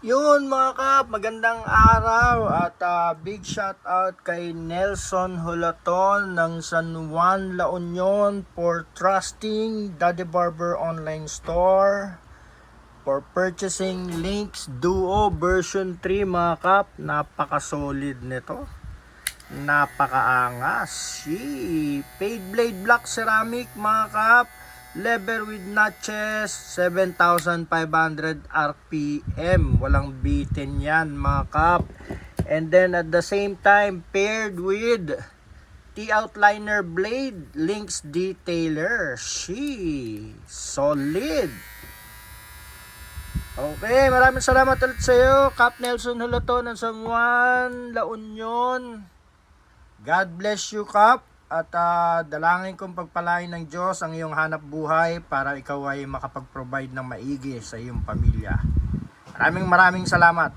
Yun mga kap, magandang araw at big shout out kay Nelson Hulaton ng San Juan, La Union for trusting Daddy Barber online store for purchasing Lynx Duo version 3 mga kap. Napaka-solid nito. Napakaangas. Fade blade black ceramic mga kap. Lever with notches, 7,500 RPM. Walang bitin yan mga kap. And then at the same time, paired with T-outliner blade, Lynx detailer. Solid. Okay, maraming salamat ulit sa iyo, Cap Nelson Hulaton ng San Juan, La Union. God bless you, Cap. At dalangin kong pagpalain ng Diyos ang iyong hanap buhay para ikaw ay makapag-provide ng maigi sa iyong pamilya. Maraming salamat.